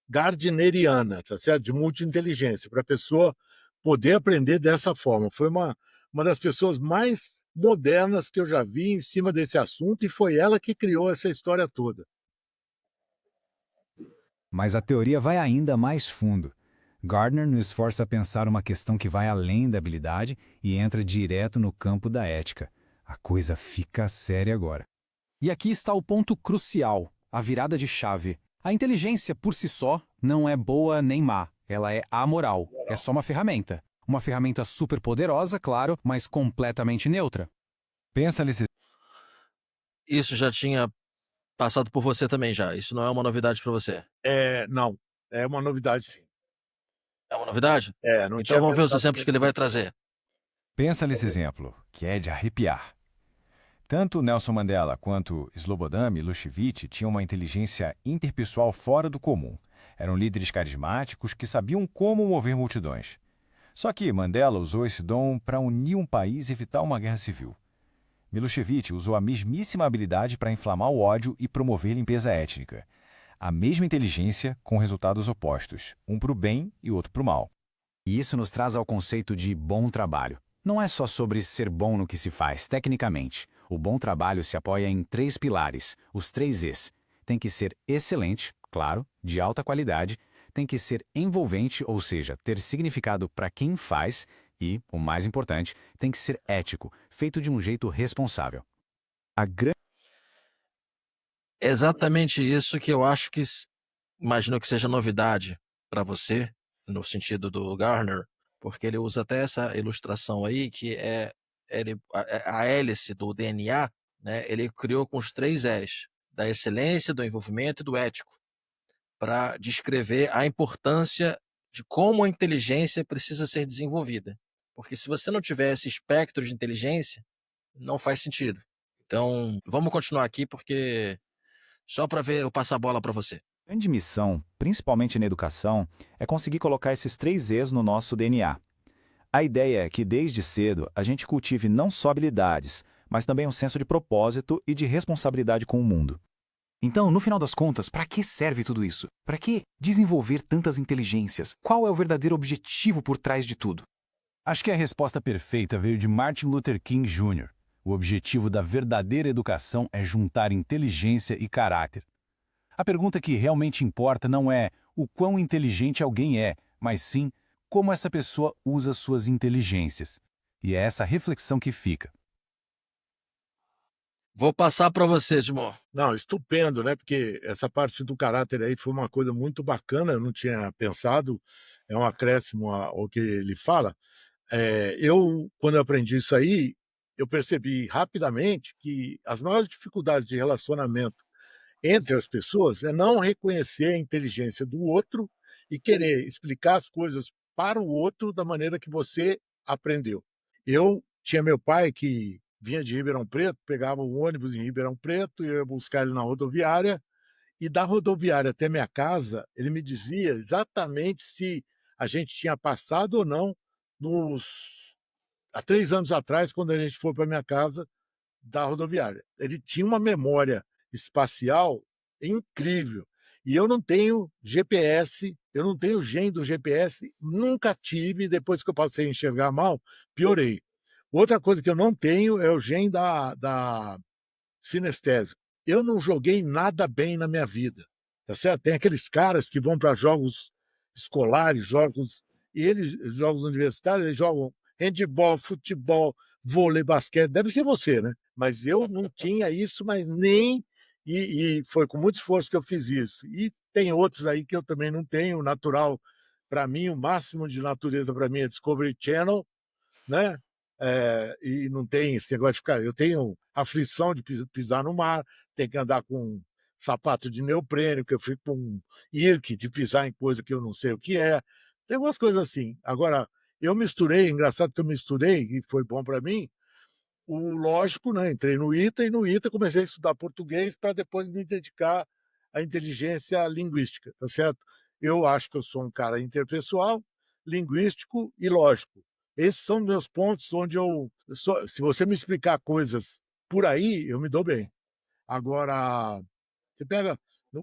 gardneriana, tá certo? De multi-inteligência, para a pessoa poder aprender dessa forma. Foi uma das pessoas mais modernas que eu já vi em cima desse assunto, e foi ela que criou essa história toda. Mas a teoria vai ainda mais fundo. Gardner nos força a pensar uma questão que vai além da habilidade e entra direto no campo da ética. A coisa fica séria agora. E aqui está o ponto crucial, a virada de chave. A inteligência por si só não é boa nem má, ela é amoral, é só uma ferramenta. Uma ferramenta super poderosa, claro, mas completamente neutra. Pensa nesse... Isso já tinha passado por você também já, isso não é uma novidade para você? Não, é uma novidade sim. É uma novidade? Não então vamos ver os exemplos que ele vai trazer. Pensa nesse exemplo, que é de arrepiar. Tanto Nelson Mandela quanto Slobodan Milošević tinham uma inteligência interpessoal fora do comum. Eram líderes carismáticos que sabiam como mover multidões. Só que Mandela usou esse dom para unir um país e evitar uma guerra civil. Milošević usou a mesmíssima habilidade para inflamar o ódio e promover limpeza étnica. A mesma inteligência com resultados opostos, um para o bem e outro para o mal. E isso nos traz ao conceito de bom trabalho. Não é só sobre ser bom no que se faz, tecnicamente. O bom trabalho se apoia em 3 pilares, os 3 Es. Tem que ser excelente, claro, de alta qualidade, tem que ser envolvente, ou seja, ter significado para quem faz, e, o mais importante, tem que ser ético, feito de um jeito responsável. Exatamente isso que eu acho que, imagino que seja novidade para você, no sentido do Gartner, porque ele usa até essa ilustração aí, que a hélice do DNA, né, ele criou com os 3 Es, da excelência, do envolvimento e do ético, para descrever a importância de como a inteligência precisa ser desenvolvida. Porque se você não tiver esse espectro de inteligência, não faz sentido. Então, vamos continuar aqui, porque só para ver eu passar a bola para você. A grande missão, principalmente na educação, é conseguir colocar esses 3 Es no nosso DNA. A ideia é que desde cedo a gente cultive não só habilidades, mas também um senso de propósito e de responsabilidade com o mundo. Então, no final das contas, para que serve tudo isso? Para que desenvolver tantas inteligências? Qual é o verdadeiro objetivo por trás de tudo? Acho que a resposta perfeita veio de Martin Luther King Jr. O objetivo da verdadeira educação é juntar inteligência e caráter. A pergunta que realmente importa não é o quão inteligente alguém é, mas sim como essa pessoa usa suas inteligências. E é essa reflexão que fica. Vou passar para você, Timor. Não, estupendo, né? Porque essa parte do caráter aí foi uma coisa muito bacana, eu não tinha pensado, é um acréscimo ao que ele fala. Quando eu aprendi isso aí, eu percebi rapidamente que as maiores dificuldades de relacionamento entre as pessoas é não reconhecer a inteligência do outro e querer explicar as coisas para o outro da maneira que você aprendeu. Eu tinha meu pai que vinha de Ribeirão Preto, pegava o ônibus em Ribeirão Preto, eu ia buscar ele na rodoviária, e da rodoviária até minha casa, ele me dizia exatamente se a gente tinha passado ou não há 3 anos atrás, quando a gente foi para minha casa da rodoviária. Ele tinha uma memória espacial incrível. E eu não tenho GPS, eu não tenho gene do GPS, nunca tive, depois que eu passei a enxergar mal, piorei. Outra coisa que eu não tenho é o gene da sinestésico. Eu não joguei nada bem na minha vida, tá certo? Tem aqueles caras que vão para jogos escolares, jogos universitários, eles jogam handebol, futebol, vôlei, basquete, deve ser você, né? Mas eu não tinha isso, mas nem... E foi com muito esforço que eu fiz isso. E tem outros aí que eu também não tenho, natural, para mim, o máximo de natureza para mim é Discovery Channel, né? E não tem esse negócio de ficar... Eu tenho aflição de pisar no mar, tem que andar com sapato de neoprene, que eu fico com irque de pisar em coisa que eu não sei o que é. Tem umas coisas assim. Agora, eu misturei, engraçado que eu misturei, e foi bom para mim, o lógico, né? Entrei no ITA e no ITA comecei a estudar português para depois me dedicar à inteligência linguística, tá certo? Eu acho que eu sou um cara interpessoal, linguístico e lógico. Esses são meus pontos onde se você me explicar coisas por aí, eu me dou bem. Agora, você pega,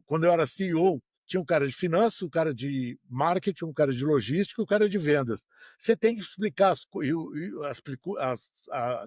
quando eu era CEO, tinha um cara de finanças, um cara de marketing, um cara de logística, um cara de vendas. Você tem que explicar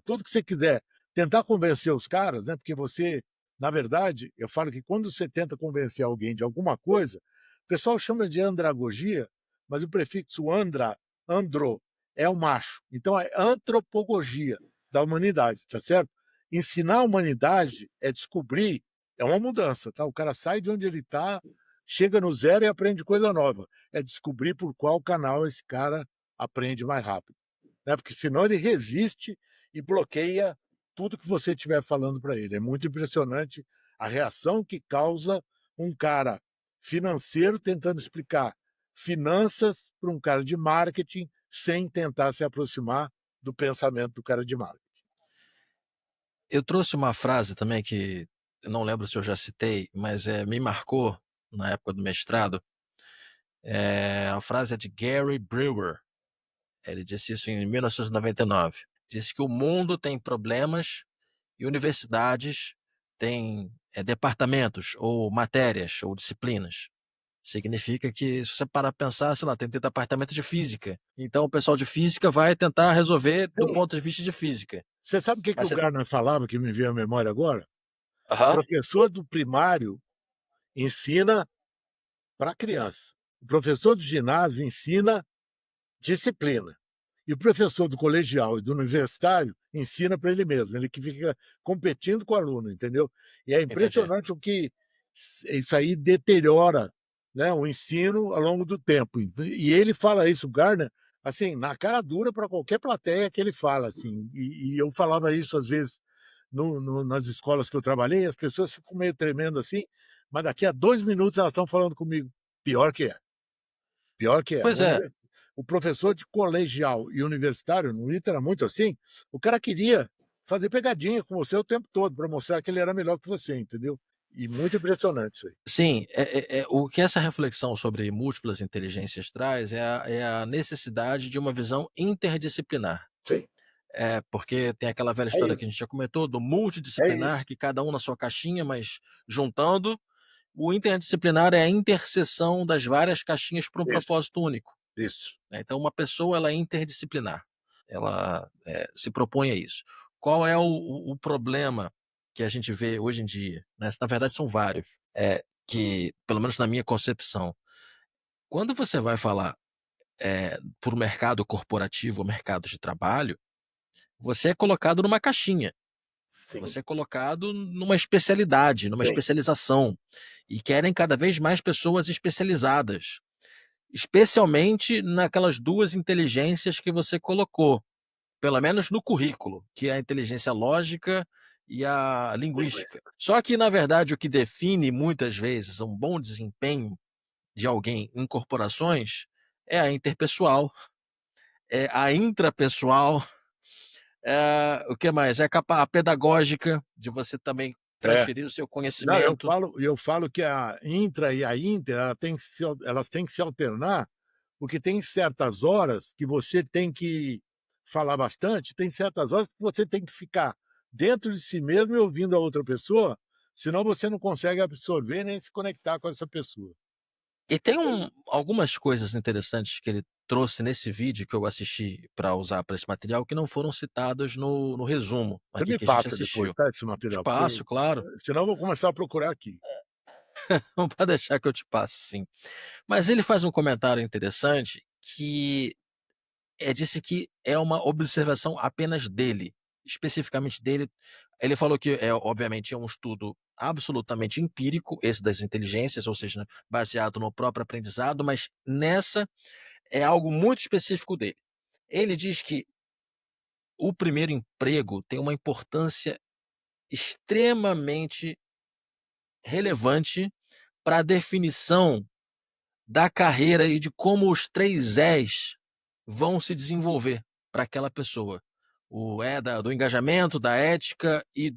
tudo que você quiser, tentar convencer os caras, né? Porque você, na verdade, eu falo que quando você tenta convencer alguém de alguma coisa, o pessoal chama de andragogia, mas o prefixo andro, é o macho. Então é antropogogia da humanidade, tá certo? Ensinar a humanidade é descobrir, é uma mudança, tá? O cara sai de onde ele está, chega no zero e aprende coisa nova. É descobrir por qual canal esse cara aprende mais rápido, né? Porque senão ele resiste e bloqueia tudo que você estiver falando para ele. É muito impressionante a reação que causa um cara financeiro tentando explicar finanças para um cara de marketing sem tentar se aproximar do pensamento do cara de marketing. Eu trouxe uma frase também que eu não lembro se eu já citei, mas me marcou na época do mestrado. A frase é de Gary Brewer. Ele disse isso em 1999. Disse que o mundo tem problemas e universidades têm departamentos ou matérias ou disciplinas. Significa que, se você parar para pensar, sei lá, tem departamento de física. Então, o pessoal de física vai tentar resolver do ponto de vista de física. Você sabe o que o Gardner falava, que me veio à memória agora? Aham. O professor do primário ensina para a criança. O professor do ginásio ensina disciplina. E o professor do colegial e do universitário ensina para ele mesmo. Ele que fica competindo com o aluno, entendeu? E é impressionante o que isso aí deteriora, né, o ensino ao longo do tempo. E ele fala isso, o Gardner, assim, na cara dura para qualquer plateia que ele fala, assim. E eu falava isso às vezes nas escolas que eu trabalhei, as pessoas ficam meio tremendo assim, mas daqui a 2 minutos elas estão falando comigo. Pior que é. Pior que é. Pois é. O professor de colegial e universitário, no ITA era muito assim, o cara queria fazer pegadinha com você o tempo todo para mostrar que ele era melhor que você, entendeu? E muito impressionante isso aí. Sim, o que essa reflexão sobre múltiplas inteligências traz é a necessidade de uma visão interdisciplinar. Sim. Porque tem aquela velha É história que a isso. gente já comentou, do É isso. multidisciplinar, que cada um na sua caixinha, mas juntando. O interdisciplinar é a interseção das várias caixinhas para um Isso. propósito único. Isso. Então, uma pessoa ela é interdisciplinar. Ela se propõe a isso. Qual é o problema que a gente vê hoje em dia? Né? Na verdade, são vários. Que, pelo menos na minha concepção, quando você vai falar por mercado corporativo ou mercado de trabalho, você é colocado numa caixinha. Sim. Você é colocado numa especialidade, numa Sim. especialização. E querem cada vez mais pessoas especializadas. Especialmente naquelas duas inteligências que você colocou, pelo menos no currículo, que é a inteligência lógica e a linguística. Só que, na verdade, o que define muitas vezes um bom desempenho de alguém em corporações é a interpessoal, é a intrapessoal, o que mais? É a pedagógica, de você também É. transferir o seu Não, conhecimento. eu falo que a intra e a inter, elas têm que se alternar, porque tem certas horas que você tem que falar bastante, tem certas horas que você tem que ficar dentro de si mesmo e ouvindo a outra pessoa, senão você não consegue absorver nem se conectar com essa pessoa. E tem algumas coisas interessantes que ele trouxe nesse vídeo que eu assisti para usar para esse material que não foram citadas no resumo Você aqui me que a gente passa depois, assistiu. tá, esse Te material, porque passo, claro. senão eu vou começar a procurar aqui. Não pode deixar que eu te passe, sim. Mas ele faz um comentário interessante que disse que é uma observação apenas dele, especificamente dele. Ele falou que obviamente é um estudo absolutamente empírico, esse das inteligências, ou seja, né, baseado no próprio aprendizado, mas nessa é algo muito específico dele. Ele diz que o primeiro emprego tem uma importância extremamente relevante para a definição da carreira e de como os 3 Es vão se desenvolver para aquela pessoa. Do engajamento, da ética e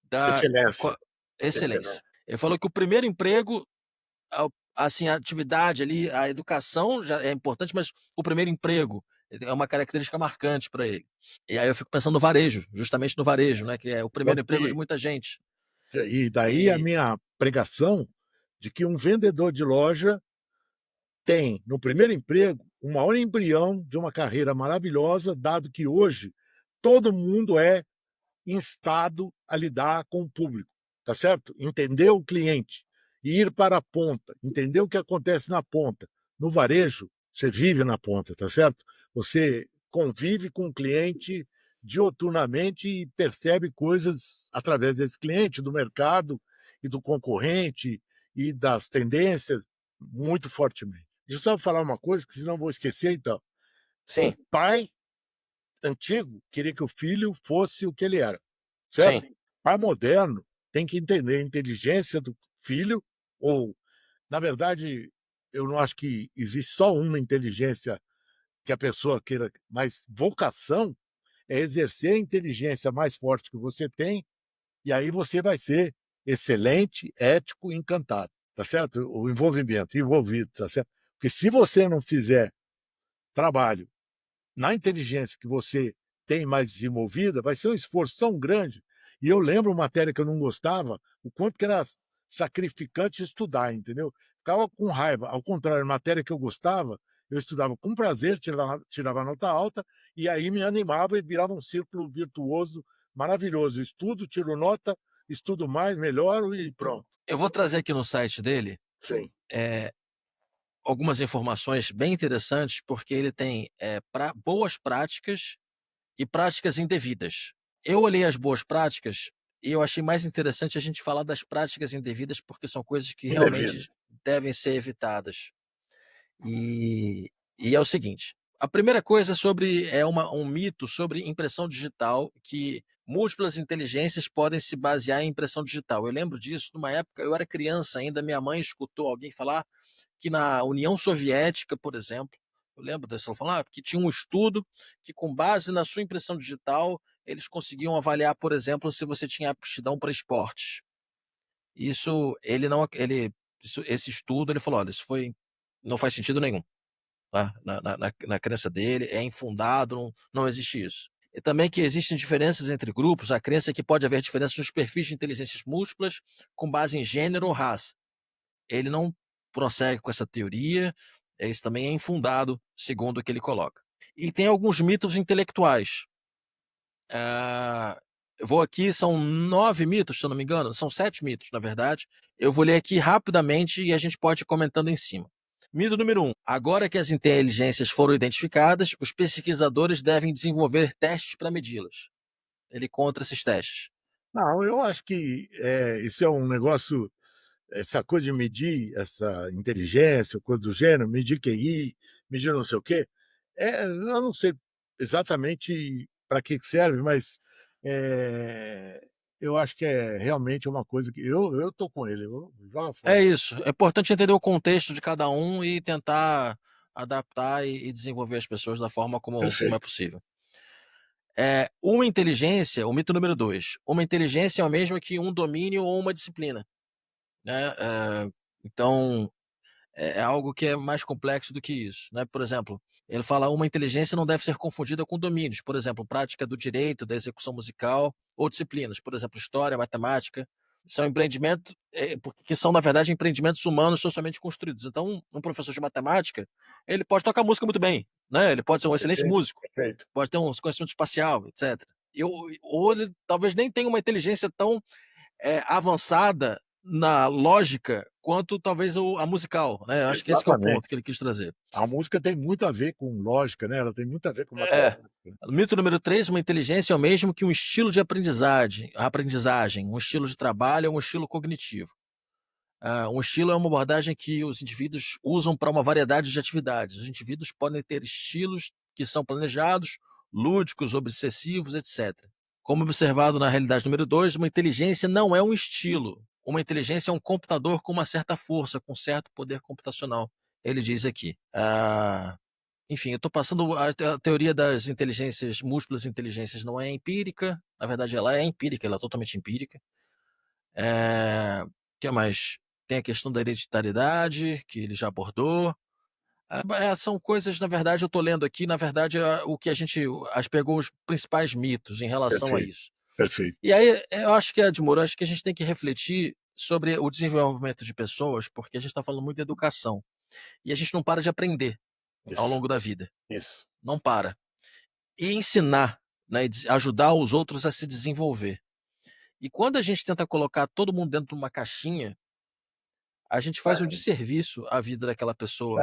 da Excelência. excelência. Ele falou que o primeiro emprego, assim, a atividade ali, a educação já é importante, mas o primeiro emprego é uma característica marcante para ele. E aí eu fico pensando no varejo, justamente no varejo, né, que é o primeiro emprego de muita gente. E daí a E minha pregação de que um vendedor de loja tem, no primeiro emprego, o maior embrião de uma carreira maravilhosa, dado que hoje todo mundo é instado a lidar com o público, tá certo? Entender o cliente, ir para a ponta, entender o que acontece na ponta. No varejo, você vive na ponta, tá certo? Você convive com o cliente dioturnamente e percebe coisas através desse cliente, do mercado e do concorrente e das tendências muito fortemente. Deixa eu só falar uma coisa, que senão eu vou esquecer, então. sim, O pai antigo queria que o filho fosse o que ele era, certo? sim. Pai moderno tem que entender a inteligência do filho, ou, na verdade, eu não acho que existe só uma inteligência que a pessoa queira, mas vocação é exercer a inteligência mais forte que você tem, e aí você vai ser excelente, ético e encantado, tá certo? O envolvimento, envolvido, tá certo? Porque se você não fizer trabalho na inteligência que você tem mais desenvolvida, vai ser um esforço tão grande. E eu lembro uma matéria que eu não gostava, o quanto que era sacrificante estudar, entendeu? Ficava com raiva. Ao contrário, matéria que eu gostava, eu estudava com prazer, tirava nota alta, e aí me animava e virava um círculo virtuoso maravilhoso. Estudo, tiro nota, estudo mais, melhoro e pronto. Eu vou trazer aqui no site dele Sim. algumas informações bem interessantes, porque ele tem boas práticas e práticas indevidas. Eu olhei as boas práticas e eu achei mais interessante a gente falar das práticas indevidas, porque são coisas que Indevido. realmente devem ser evitadas. E é o seguinte: a primeira coisa é um mito sobre impressão digital, que múltiplas inteligências podem se basear em impressão digital. Eu lembro disso numa época, eu era criança ainda, minha mãe escutou alguém falar que na União Soviética, por exemplo, eu lembro dessa, ela falando que tinha um estudo que, com base na sua impressão digital, eles conseguiam avaliar, por exemplo, se você tinha aptidão para esportes. Isso, ele não, ele, esse estudo, ele falou, olha, não faz sentido nenhum, tá? Na crença dele, é infundado, não existe isso. E também que existem diferenças entre grupos, a crença é que pode haver diferenças nos perfis de inteligências múltiplas com base em gênero ou raça. Ele não prossegue com essa teoria, isso também é infundado, segundo o que ele coloca. E tem alguns mitos intelectuais. Eu vou aqui, são 9 mitos, se eu não me engano, são 7 mitos, na verdade. Eu vou ler aqui rapidamente e a gente pode ir comentando em cima. Mito número 1. Agora que as inteligências foram identificadas, os pesquisadores devem desenvolver testes para medi-las. Ele contra esses testes. Não, eu acho que isso é um negócio, essa coisa de medir essa inteligência, coisa do gênero, medir QI, medir não sei o quê, eu não sei exatamente para que serve, mas eu acho que é realmente uma coisa que eu tô com ele, joga fora. É isso. É importante entender o contexto de cada um e tentar adaptar e desenvolver as pessoas da forma como é possível. Uma inteligência, o mito número 2, uma inteligência é o mesmo que um domínio ou uma disciplina, né? Então, é algo que é mais complexo do que isso, né? Por exemplo, ele fala uma inteligência não deve ser confundida com domínios, por exemplo, prática do direito, da execução musical ou disciplinas, por exemplo, história, matemática, são empreendimentos que são, na verdade, empreendimentos humanos socialmente construídos. Então, um professor de matemática, ele pode tocar música muito bem, né? Ele pode ser um excelente músico, Perfeito. pode ter um conhecimento espacial, etc. Ou ele talvez nem tenha uma inteligência tão avançada na lógica quanto talvez a musical, né? Eu acho que esse que é o ponto que ele quis trazer. A música tem muito a ver com lógica, né? Ela tem muito a ver com matemática. Mito número 3, uma inteligência é o mesmo que um estilo de aprendizagem, um estilo de trabalho ou um estilo cognitivo. Um estilo é uma abordagem que os indivíduos usam para uma variedade de atividades. Os indivíduos podem ter estilos que são planejados, lúdicos, obsessivos, etc. Como observado na realidade número 2, uma inteligência não é um estilo. Uma inteligência é um computador com uma certa força, com certo poder computacional. Ele diz aqui. Enfim, eu estou passando a teoria das inteligências, múltiplas inteligências não é empírica. Na verdade, ela é empírica, ela é totalmente empírica. O que mais? Tem a questão da hereditariedade, que ele já abordou. São coisas, na verdade, eu estou lendo aqui, na verdade, o que a gente pegou os principais mitos em relação a isso. Perfeito. E aí, eu acho que, Edmuro, acho que a gente tem que refletir sobre o desenvolvimento de pessoas, porque a gente está falando muito de educação. E a gente não para de aprender ao longo da vida. Isso. Não para. E ensinar, né, ajudar os outros a se desenvolver. E quando a gente tenta colocar todo mundo dentro de uma caixinha, a gente faz um desserviço à vida daquela pessoa.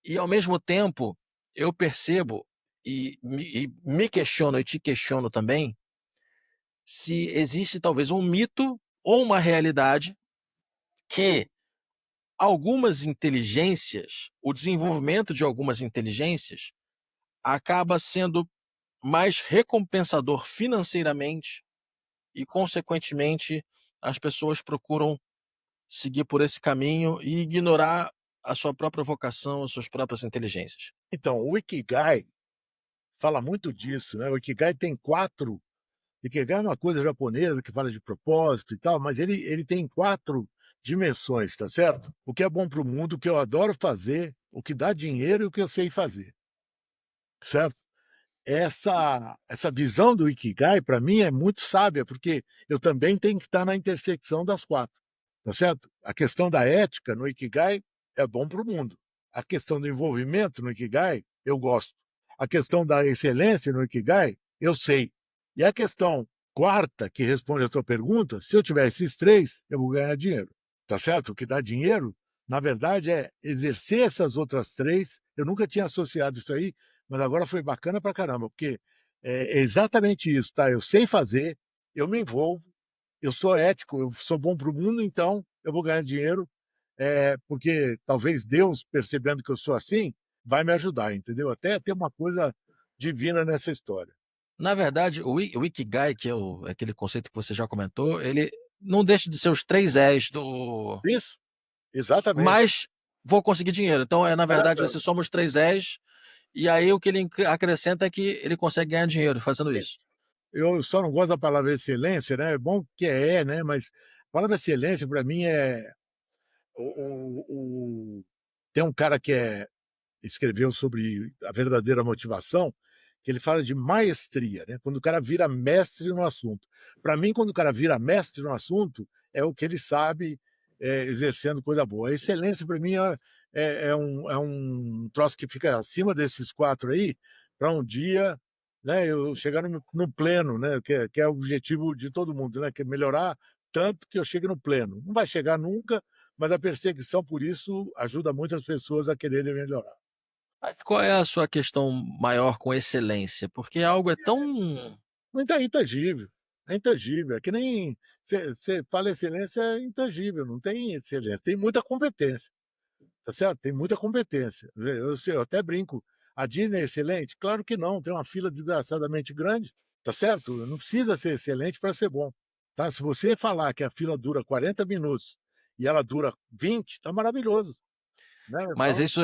E, ao mesmo tempo, eu percebo e me questiono e te questiono também se existe talvez um mito ou uma realidade que algumas inteligências, o desenvolvimento de algumas inteligências acaba sendo mais recompensador financeiramente e, consequentemente, as pessoas procuram seguir por esse caminho e ignorar a sua própria vocação, as suas próprias inteligências. Então, o Ikigai fala muito disso, né? O Ikigai tem 4. Ikigai é uma coisa japonesa que fala de propósito e tal, mas ele tem 4 dimensões, tá certo? O que é bom para o mundo, o que eu adoro fazer, o que dá dinheiro e o que eu sei fazer. Certo? Essa visão do Ikigai, para mim, é muito sábia, porque eu também tenho que estar na intersecção das 4. Tá certo? A questão da ética no Ikigai é bom para o mundo. A questão do envolvimento no Ikigai, eu gosto. A questão da excelência no Ikigai, eu sei. E a questão quarta, que responde a tua pergunta, se eu tiver esses 3, eu vou ganhar dinheiro. Tá certo? O que dá dinheiro, na verdade, é exercer essas outras 3. Eu nunca tinha associado isso aí, mas agora foi bacana pra caramba, porque é exatamente isso, tá? Eu sei fazer, eu me envolvo, eu sou ético, eu sou bom para o mundo, então eu vou ganhar dinheiro, porque talvez Deus, percebendo que eu sou assim, vai me ajudar, entendeu? Até tem uma coisa divina nessa história. Na verdade, o Ikigai, que é aquele conceito que você já comentou, ele não deixa de ser os 3 E's do... Isso, exatamente. Mas vou conseguir dinheiro. Então, na verdade, você soma os 3 E's, e aí o que ele acrescenta é que ele consegue ganhar dinheiro fazendo isso. Eu só não gosto da palavra excelência, né? É bom que né? Mas a palavra excelência, para mim, tem um cara que escreveu sobre a verdadeira motivação, que ele fala de maestria, né? Quando o cara vira mestre no assunto. Para mim, quando o cara vira mestre no assunto, é o que ele sabe exercendo coisa boa. A excelência, para mim, é um troço que fica acima desses 4 aí, para um dia, né, eu chegar no pleno, né, que é o objetivo de todo mundo, né, que é melhorar tanto que eu chegue no pleno. Não vai chegar nunca, mas a perseguição por isso ajuda muitas pessoas a quererem melhorar. Mas qual é a sua questão maior com excelência? Porque algo é tão Muito é intangível. É intangível. É que nem você fala excelência, é intangível, não tem excelência. Tem muita competência, tá certo? Tem muita competência. Eu até brinco. A Disney é excelente? Claro que não. Tem uma fila desgraçadamente grande, tá certo? Não precisa ser excelente para ser bom. Tá? Se você falar que a fila dura 40 minutos e ela dura 20, tá maravilhoso. Né? Mas isso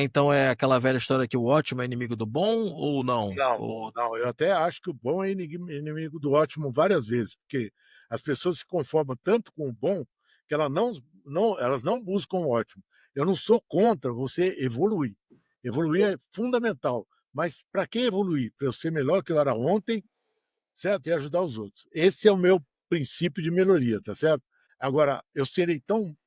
então é aquela velha história que o ótimo é inimigo do bom ou não? Não, eu até acho que o bom é inimigo do ótimo várias vezes, porque as pessoas se conformam tanto com o bom que elas não buscam o ótimo. Eu não sou contra você evoluir. Evoluir é fundamental. Mas para que evoluir? Para eu ser melhor que eu era ontem, certo? E ajudar os outros. Esse é o meu princípio de melhoria, tá certo? Agora, eu serei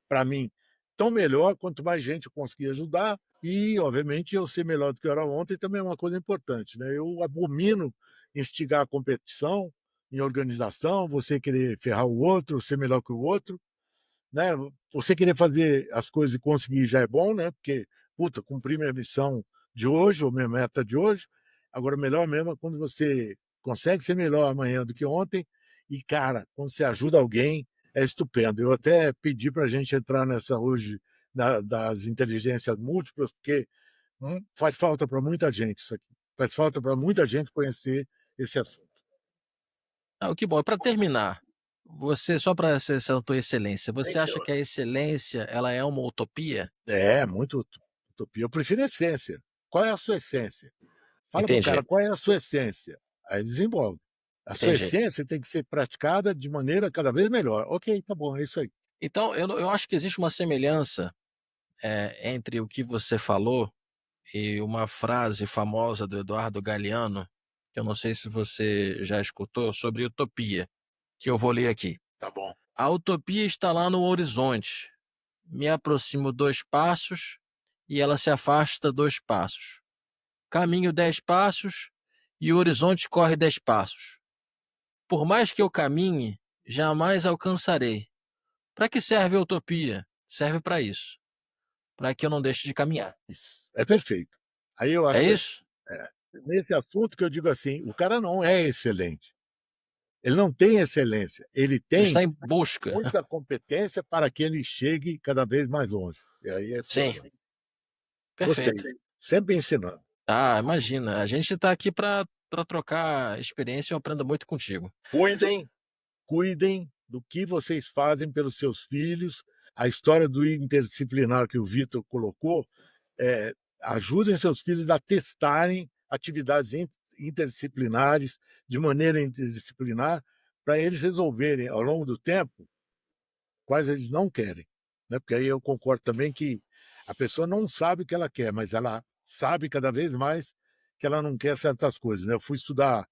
para mim, tão melhor quanto mais gente eu conseguir ajudar e, obviamente, eu ser melhor do que eu era ontem também é uma coisa importante, né? Eu abomino instigar a competição em organização, você querer ferrar o outro, ser melhor que o outro, né? Você querer fazer as coisas e conseguir já é bom, né? Porque, puta, cumpri minha missão de hoje, ou minha meta de hoje. Agora, melhor mesmo é quando você consegue ser melhor amanhã do que ontem e, cara, quando você ajuda alguém, é estupendo. Eu até pedi para a gente entrar nessa hoje das inteligências múltiplas, porque faz falta para muita gente isso aqui. Faz falta para muita gente conhecer esse assunto. Que bom. Para terminar, você, só para essa tua excelência, você acha que a excelência ela é uma utopia? É, muito utopia. Eu prefiro essência. Qual é a sua essência? Fala para o cara, qual é a sua essência? Aí desenvolve. A sua essência tem que ser praticada de maneira cada vez melhor. Ok, tá bom, é isso aí. Então, eu acho que existe uma semelhança entre o que você falou e uma frase famosa do Eduardo Galeano, que eu não sei se você já escutou, sobre utopia, que eu vou ler aqui. Tá bom. A utopia está lá no horizonte. Me aproximo 2 passos e ela se afasta 2 passos. Caminho 10 passos e o horizonte corre 10 passos. Por mais que eu caminhe, jamais alcançarei. Para que serve a utopia? Serve para isso. Para que eu não deixe de caminhar. Isso. É perfeito. Aí eu acho isso? Nesse assunto que eu digo assim, o cara não é excelente. Ele não tem excelência. Ele tem está em busca. Muita competência para que ele chegue cada vez mais longe. E aí é Sim. Perfeito. Gostei. Sempre ensinando. Imagina. A gente está aqui para trocar experiência e eu aprendo muito contigo. Cuidem do que vocês fazem pelos seus filhos. A história do interdisciplinar que o Vitor colocou, ajudem seus filhos a testarem atividades interdisciplinares de maneira interdisciplinar para eles resolverem ao longo do tempo quais eles não querem, né? Porque aí eu concordo também que a pessoa não sabe o que ela quer, mas ela sabe cada vez mais que ela não quer certas coisas, né? Eu fui estudar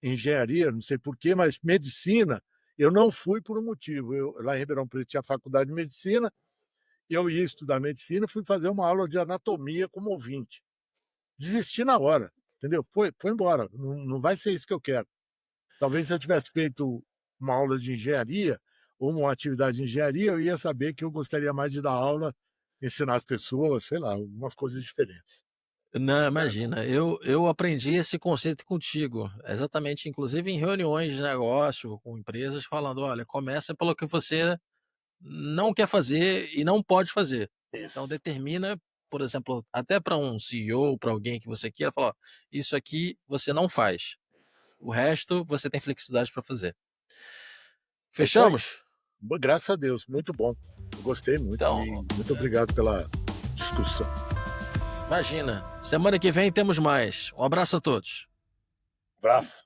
engenharia, não sei porquê, mas medicina eu não fui por um motivo. Lá em Ribeirão Preto tinha a faculdade de medicina, eu ia estudar medicina, fui fazer uma aula de anatomia como ouvinte. Desisti na hora, entendeu? Foi embora, não vai ser isso que eu quero. Talvez se eu tivesse feito uma aula de engenharia ou uma atividade de engenharia, eu ia saber que eu gostaria mais de dar aula, ensinar as pessoas, sei lá, algumas coisas diferentes. Não, imagina, eu aprendi esse conceito contigo, exatamente, inclusive em reuniões de negócio com empresas, falando, olha, começa pelo que você não quer fazer e não pode fazer. Então determina, por exemplo, até para um CEO, para alguém que você queira, falar, isso aqui você não faz. O resto você tem flexibilidade para fazer. Fechamos? Graças a Deus, muito bom. Eu gostei muito. Então, muito obrigado pela discussão. Imagina, semana que vem temos mais. Um abraço a todos. Abraço.